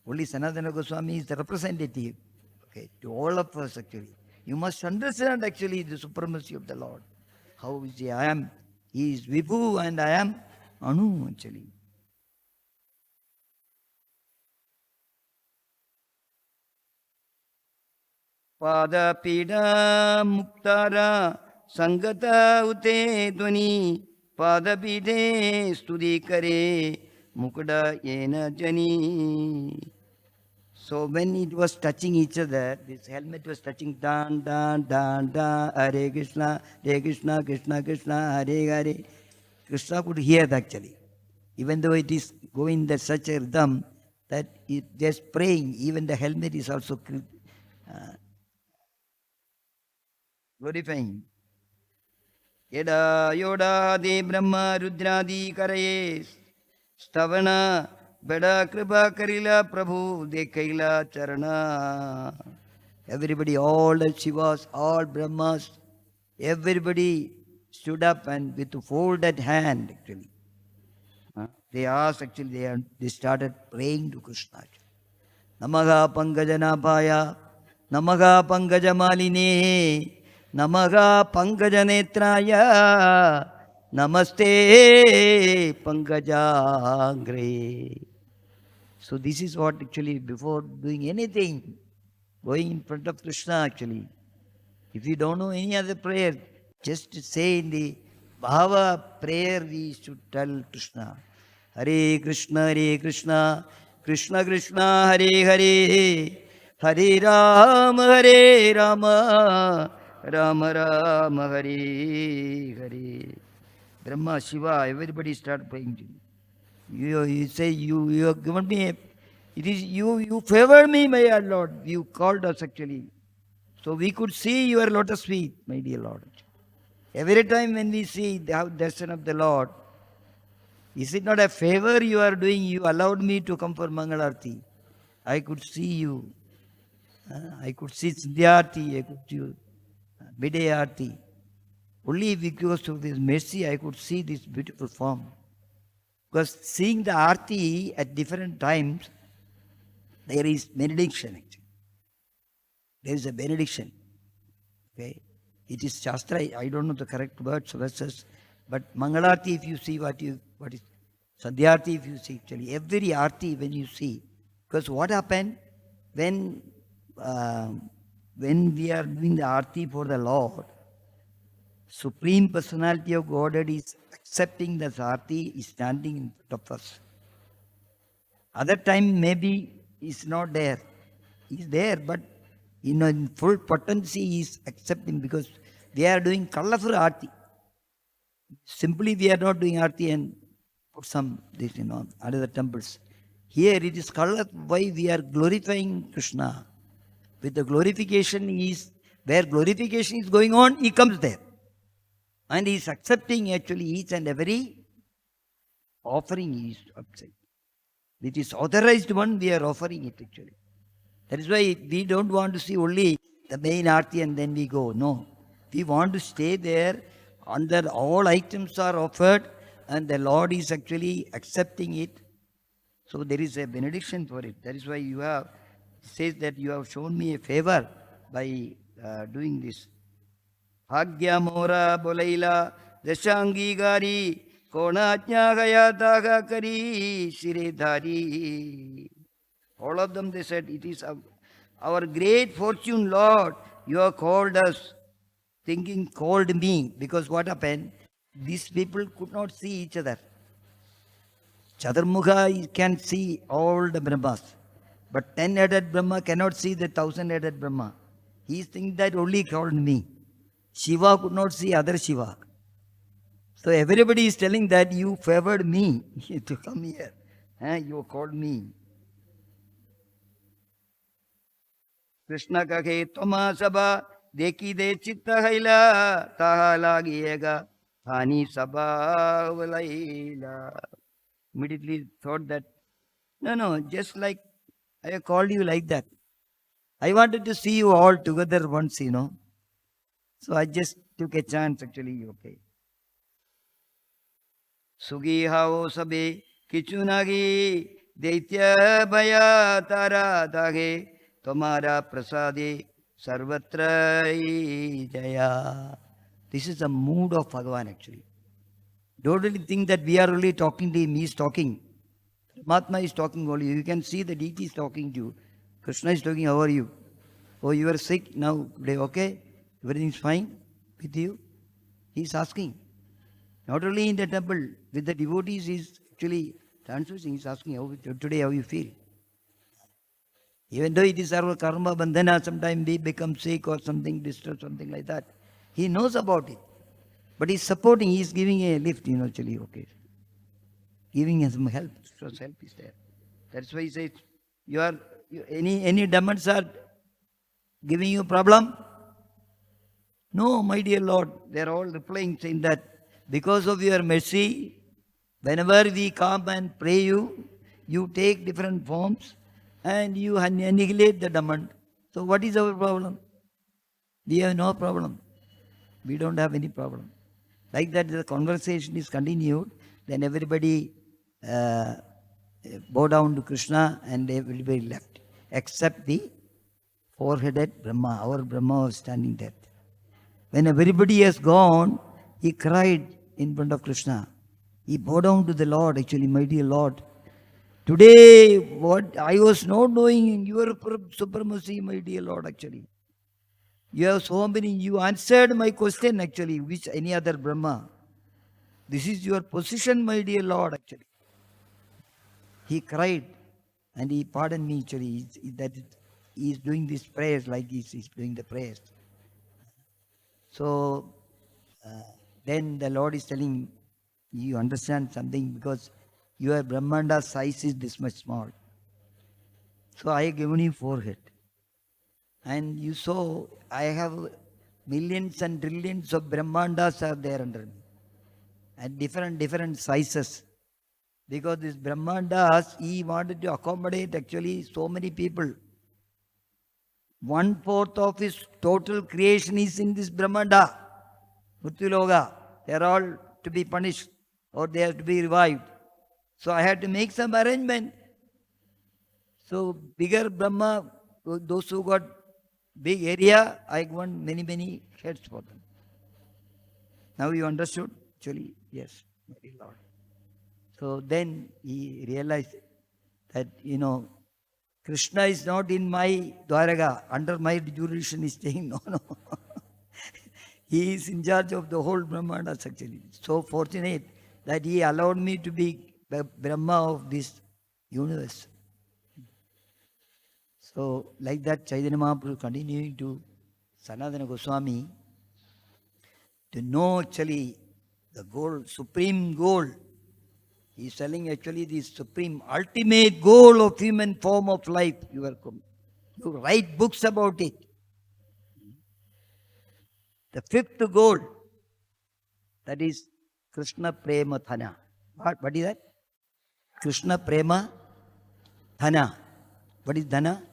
[SPEAKER 2] only Sanatana Goswami is the representative, okay, to all of us actually. You must understand actually the supremacy of the Lord. How is he? I am, he is Vibhu and I am Anu actually. Pada Pida Muktara Sangata Ute Dwani Pada Pide Studi Kare Mukda Yena Jani. So when it was touching each other, this helmet was touching dan, Hare Krishna, Krishna, Krishna, Hare Hare. Krishna could hear that actually. Even though it is going in such a rhythm that it just praying, even the helmet is also glorifying. Yada Yoda De Brahma Rudradi Karaye Stavana Beda Kripa Karila Prabhu Dekaila Charana. Everybody, all the Shivas, all Brahmas, everybody stood up and with folded hand actually. They asked actually, they started praying to Krishna. Namaga Pangajanabhaya, Namaga Pangajamalini, Namaga Pangajanetraya, Namaste Pangajangre. So this is what actually, before doing anything, going in front of Krishna actually, if you don't know any other prayer, just say in the Bhava prayer we should tell Krishna. Hare Krishna, Krishna Krishna, Hare Hare, Hare Rama, Rama Rama, Hare Hare. Brahma, Shiva, everybody start praying to you. You say, you have given me, it is you favored me, my Lord. You called us actually. So we could see your lotus feet, my dear Lord. Every time when we see the darshan of the Lord, is it not a favor you are doing? You allowed me to come for Mangalarti. I could see you. I could see Sandhya, I could see Vidayarti. Only because of this mercy I could see this beautiful form. Because seeing the Arti at different times, there is benediction actually. There is a benediction. Okay? It is Shastra, I don't know the correct words, verses, but Mangalarti, if you see what is Sandhyarti, if you see actually, every Arti when you see, because what happened when we are doing the Arti for the Lord, Supreme Personality of Godhead is accepting the Arti, is standing in front of us. Other time maybe is not there. He is there, but in full potency he is accepting, because we are doing colorful Arti. Simply we are not doing Arti and put some this other temples. Here it is color. Why we are glorifying Krishna? With the glorification is where glorification is going on, he comes there. And he is accepting actually each and every offering he is upside. It is authorized one, we are offering it actually. That is why we don't want to see only the main Arti and then we go. No. We want to stay there, under all items are offered and the Lord is actually accepting it. So there is a benediction for it. That is why says that you have shown me a favor by doing this. Bhagya Mora Bolaila Dashangi Gari Konatnya Gayataga Kari Shiredhari. All of them they said, it is our great fortune, Lord. You have called us thinking called me, because what happened? These people could not see each other. Chaturmukha can see all the Brahmas, but 10-headed Brahma cannot see the 1,000-headed Brahma. He thinks that only called me. Shiva could not see other Shiva. So everybody is telling that you favored me to come here. You called me. Krishna kake toma sabha deki de chitta haila taha lagiega hani sabha valaila. Immediately thought that, no, just like I called you like that. I wanted to see you all together once, So I just took a chance actually, okay. Sugi hao sabe kichunagi Daitya baya tara dage tomara prasade sarvatra jaya. This is the mood of Bhagavan actually. Don't really think that we are only talking to him, he is talking. Mahatma is talking only. You can see the deity is talking to you. Krishna is talking, how are you? Oh, you are sick now, today, okay? Everything is fine with you? He is asking. Not only in the temple, with the devotees, he is actually transferring. He is asking, today how you feel? Even though it is our karma bandhana, sometimes we become sick or something, disturbed, something like that. He knows about it. But he is supporting, he is giving a lift, actually, okay. Giving him some help. So help is there. That's why he says, any demons are giving you problem? No, my dear Lord. They are all replying, saying that because of your mercy, whenever we come and pray you, you take different forms and you annihilate the demon. So what is our problem? We have no problem. We don't have any problem. Like that, the conversation is continued. Then everybody bow down to Krishna and everybody left, except the four-headed Brahma. Our Brahma was standing there. When everybody has gone, he cried in front of Krishna. He bowed down to the Lord, actually, my dear Lord. Today, what I was not knowing your supremacy, my dear Lord, actually. You have so many, you answered my question, actually, which any other Brahma. This is your position, my dear Lord, actually. He cried and he pardoned me, actually, that he is doing these prayers like this, he is doing the prayers. So, then the Lord is telling, you understand something, because your Brahmanda size is this much small. So I have given you forehead. And you saw, I have millions and trillions of Brahmandas are there under me. And different sizes. Because this Brahmandas, he wanted to accommodate actually so many people. 1/4 of his total creation is in this Brahmanda. Mrityu-loka. They are all to be punished or they have to be revived. So I had to make some arrangement. So bigger Brahma, those who got big area, I want many heads for them. Now you understood? Actually, yes, very Lord. So then he realized that, Krishna is not in my Dwaraka, under my jurisdiction is staying. No. He is in charge of the whole Brahmanda actually. So fortunate that he allowed me to be the Brahma of this universe. So like that, Chaitanya Mahaprabhu continuing to Sanatana Goswami to know actually the goal, supreme goal. He is telling actually the supreme, ultimate goal of human form of life. You write books about it. The fifth goal, that is Krishna Prema Thana. What is that? Krishna Prema Thana. What is Dhana?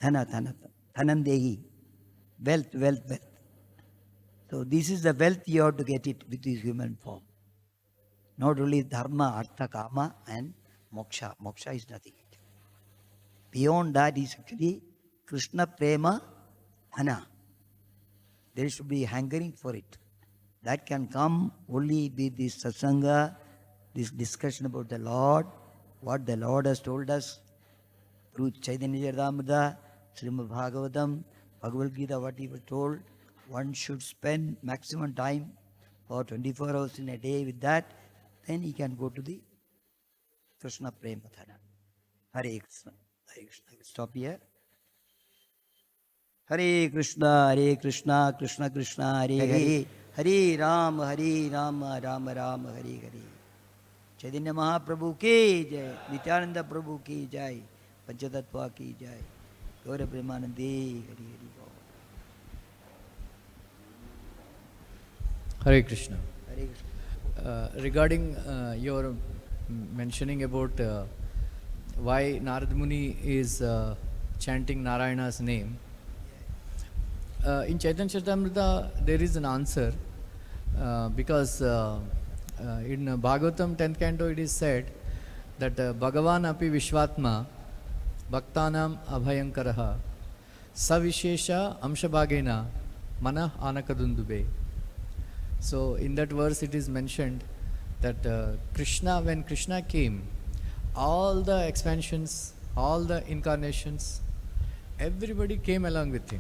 [SPEAKER 2] Thana. Thanandehi. Wealth. So this is the wealth you have to get it with this human form. Not only dharma, artha, kama and moksha. Moksha is nothing. Beyond that is actually Krishna Prema Thana. There should be hankering for it. That can come only with this satsanga, this discussion about the Lord, what the Lord has told us through Chaitanya Charitamrita, Srimad Bhagavatam, Bhagavad-gita, what he was told, one should spend maximum time for 24 hours in a day with that, then he can go to the Krishna Premathana. Hare Krishna. Hare Krishna. I will stop here. Hare Krishna, Krishna Krishna, Hare Hare, Hare Rama, Rama Rama, Hare Hare. Chaitanya Mahaprabhu ki jai, Nityananda Prabhu ki jai, Panchatattva ki jai, Gaura Premanande, Hare Hare.
[SPEAKER 3] Hare Krishna.
[SPEAKER 2] Hare Krishna.
[SPEAKER 3] Regarding your mentioning about why Narad Muni is chanting Narayana's name, in Chaitanya Charitamrita there is an answer because in Bhagavatam 10th canto it is said that Bhagavan api Vishwatma Bhaktanam Abhayankaraha Savishesha Amshabhagena Mana Anakadundube. So in that verse it is mentioned that Krishna, when Krishna came, all the expansions, all the incarnations, everybody came along with him.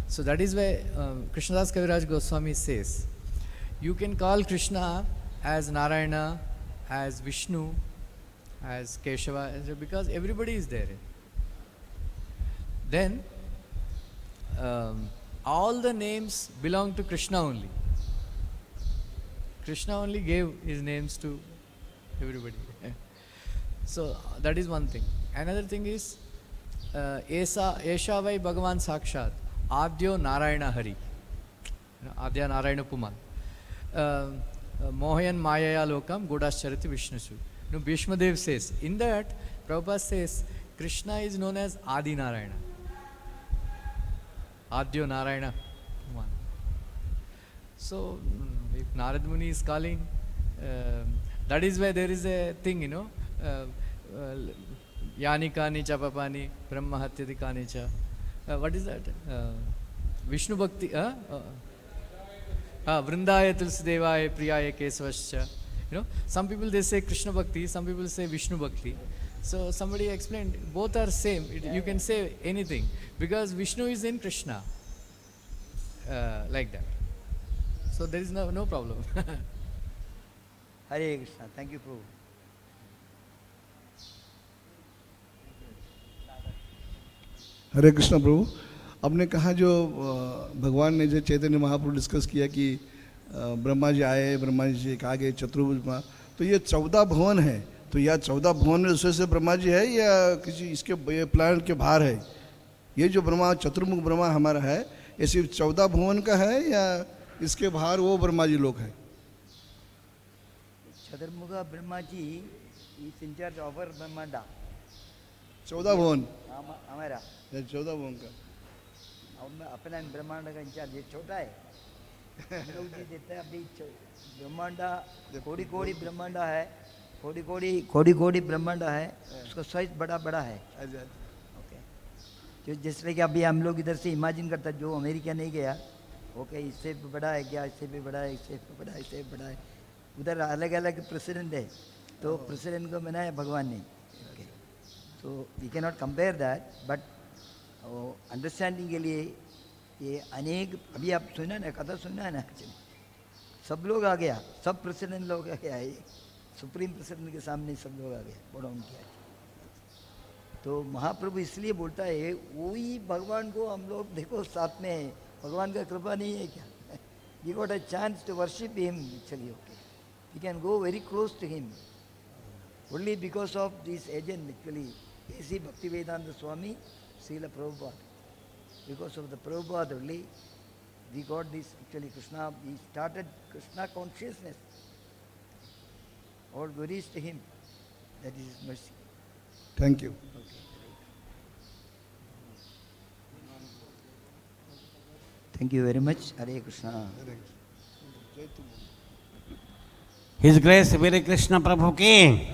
[SPEAKER 3] So that is why Krishnadas Kaviraj Goswami says, you can call Krishna as Narayana, as Vishnu, as Keshava, because everybody is there. Then all the names belong to Krishna only. Krishna only gave his names to everybody. So that is one thing. Another thing is Esha vai Bhagavan Sakshat Adyo Narayana Hari, Adya Narayana Puman, Mohayan Mayaya Lokam Godascharati Vishnusu. Bhishmadev says, in that Prabhupada says Krishna is known as Adi Narayana, Adyo Narayana Puman. So if Narad Muni is calling, that is why there is a thing, Yani Kani cha Papani Brahma Hatyadi Kani cha. What is that? Vishnu Bhakti. Vrindaya Tulsi-Devaya Priyaya Kesavascha. Some people they say Krishna Bhakti, some people say Vishnu Bhakti. So somebody explained, both are same. You can say anything because Vishnu is in Krishna. Like that. So there is no problem.
[SPEAKER 2] Hare Krishna. Thank you, Prabhu.
[SPEAKER 4] हरे कृष्ण प्रभु, आपने कहा जो भगवान ने जो Chaitanya Mahaprabhu discuss किया कि ब्रह्मा जी आए, ब्रह्मा जी से कहा गया चतुर्भुज, तो ये 14 भुवन है, तो या 14 भुवन में उसमें से ब्रह्मा जी है या किसी इसके प्लान के बाहर है? ये जो ब्रह्मा चतुर्मुख ब्रह्मा हमारा है, ये सिर्फ 14 भुवन का है या इसके बाहर वो ब्रह्मा जी लोग हैं?
[SPEAKER 2] Chaturmukha Brahma ji is in charge of our ब्रह्मांड।
[SPEAKER 4] 14 भुवन
[SPEAKER 2] हमारा
[SPEAKER 4] 14 भुवन का
[SPEAKER 2] अपना ब्रह्मांड का इंचार्ज ये छोटा है। हम लोग जी देते हैं अभी ब्रह्मांड कोड़ी कोड़ी ब्रह्मांड है, कोड़ी कोड़ी ब्रह्मांड है, उसका साइज बड़ा बड़ा है। ओके, जो जैसे कि अभी हम लोग इधर से इमेजिन करता जो अमेरिका नहीं गया, ओके इससे भी बड़ा है क्या, इससे भी बड़ा है, इससे भी बड़ा है, इससे भी बड़ा है। उधर अलग अलग प्रेसिडेंट है, तो प्रेसिडेंट को बनाया भगवान ने। ओके, तो we can not compare that, but understanding के लिए ये अनेक, अभी आप सुना ना, कथा सुना है ना, सब लोग आ गया, सब प्रेसिडेंट लोग आ गया, ये सुप्रीम प्रेसिडेंट के सामने सब लोग आ गया, बड़ा किया। तो महाप्रभु इसलिए बोलता है वही भगवान को हम लोग देखो साथ में है, भगवान का कृपा नहीं है क्या? We got a chance to worship him actually. Okay, we can go very close to him only because of this agent actually A.C. Bhaktivedanta Swami, Srila Prabhupada. Because of the Prabhupada only, we got this actually Krishna, we started Krishna consciousness. All glories to him. That is his mercy.
[SPEAKER 4] Thank you.
[SPEAKER 2] Okay. Thank you very much. Hare Krishna.
[SPEAKER 5] His Grace Veer Krishna Prabhu ki